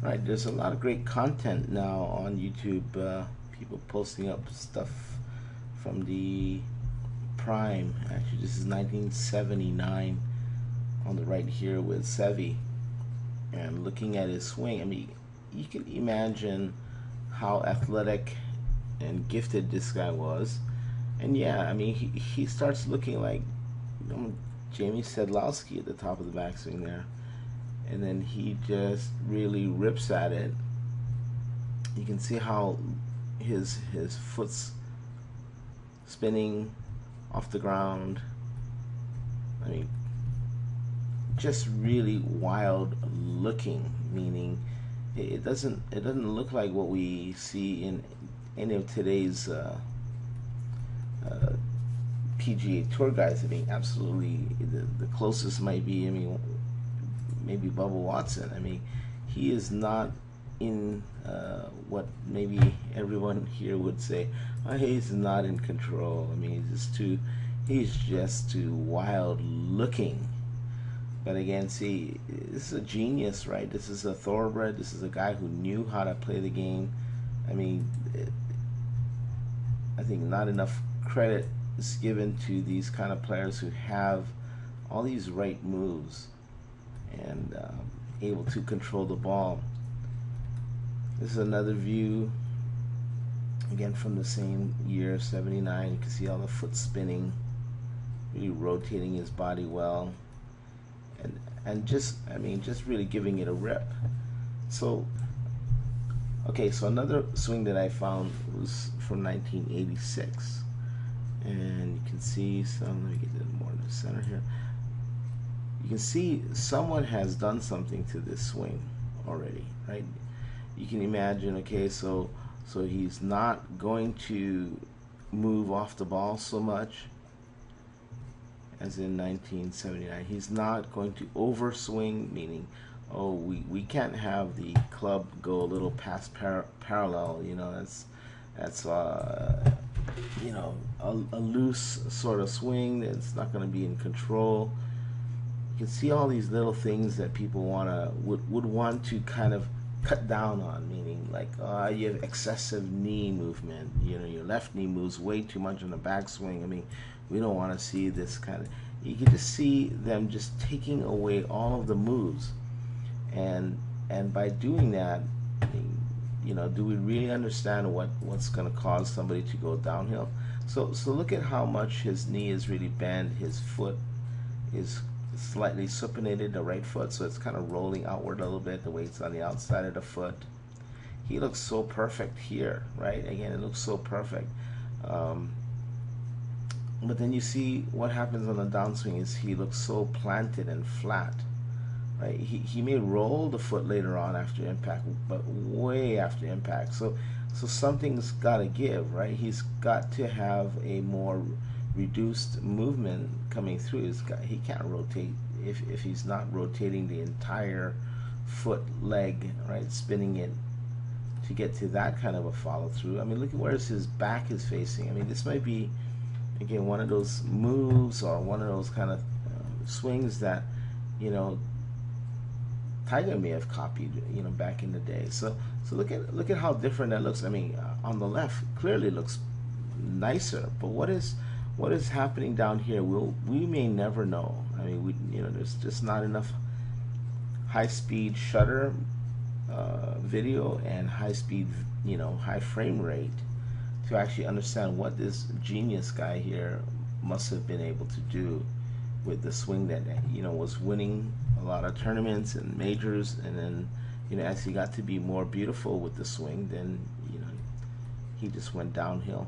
Right, there's a lot of great content now on YouTube. People posting up stuff from the prime. Actually, this is 1979 on the right here with Seve, and looking at his swing. I mean, you can imagine how athletic and gifted this guy was. And yeah, I mean, he starts looking like, Jamie Sedlowski at the top of the backswing there. And then he just really rips at it. You can see how his foot's spinning off the ground. I mean, just really wild looking, meaning it doesn't look like what we see in any of today's PGA Tour guys. I mean, absolutely, the closest might be, I mean, maybe Bubba Watson. I mean, he is not in what maybe everyone here would say, oh, he's not in control. I mean, he's just too wild looking. But again, see, this is a genius, right? This is a thoroughbred. This is a guy who knew how to play the game. I mean, I think not enough credit is given to these kind of players who have all these right moves and able to control the ball. This is another view, again from the same year, 79. You can see all the foot spinning, really rotating his body well, and just, I mean, just really giving it a rip. So, okay, so another swing that I found was from 1986, and you can see some. Let me get it more in the center here. You can see someone has done something to this swing already, right? You can imagine, okay, so he's not going to move off the ball so much as in 1979. He's not going to overswing, meaning, oh, we can't have the club go a little past parallel, you know, that's you know, a loose sort of swing that's not going to be in control. You can see all these little things that people would want to kind of cut down on, meaning like you have excessive knee movement. You know, your left knee moves way too much on the backswing. I mean, we don't want to see this kind of. You can just see them just taking away all of the moves, and by doing that, I mean, you know, do we really understand what's going to cause somebody to go downhill? So look at how much his knee is really bent. His foot is slightly supinated, the right foot, so it's kind of rolling outward a little bit. The weight's on the outside of the foot. He looks so perfect here, right? Again, it looks so perfect. But then you see what happens on the downswing is he looks so planted and flat, right? He may roll the foot later on after impact, but way after impact. So something's got to give, right? He's got to have a more reduced movement coming through. He can't rotate if he's not rotating the entire foot leg, right? Spinning it to get to that kind of a follow through. I mean, look at where his back is facing. I mean, this might be, again, one of those moves or one of those kind of swings that, you know, Tiger may have copied, you know, back in the day. So look at how different that looks. I mean, on the left clearly looks nicer, but what is happening down here? We may never know. I mean, you know, there's just not enough high-speed shutter video and high-speed, you know, high frame rate to actually understand what this genius guy here must have been able to do with the swing that, you know, was winning a lot of tournaments and majors, and then, you know, as he got to be more beautiful with the swing, then, you know, he just went downhill.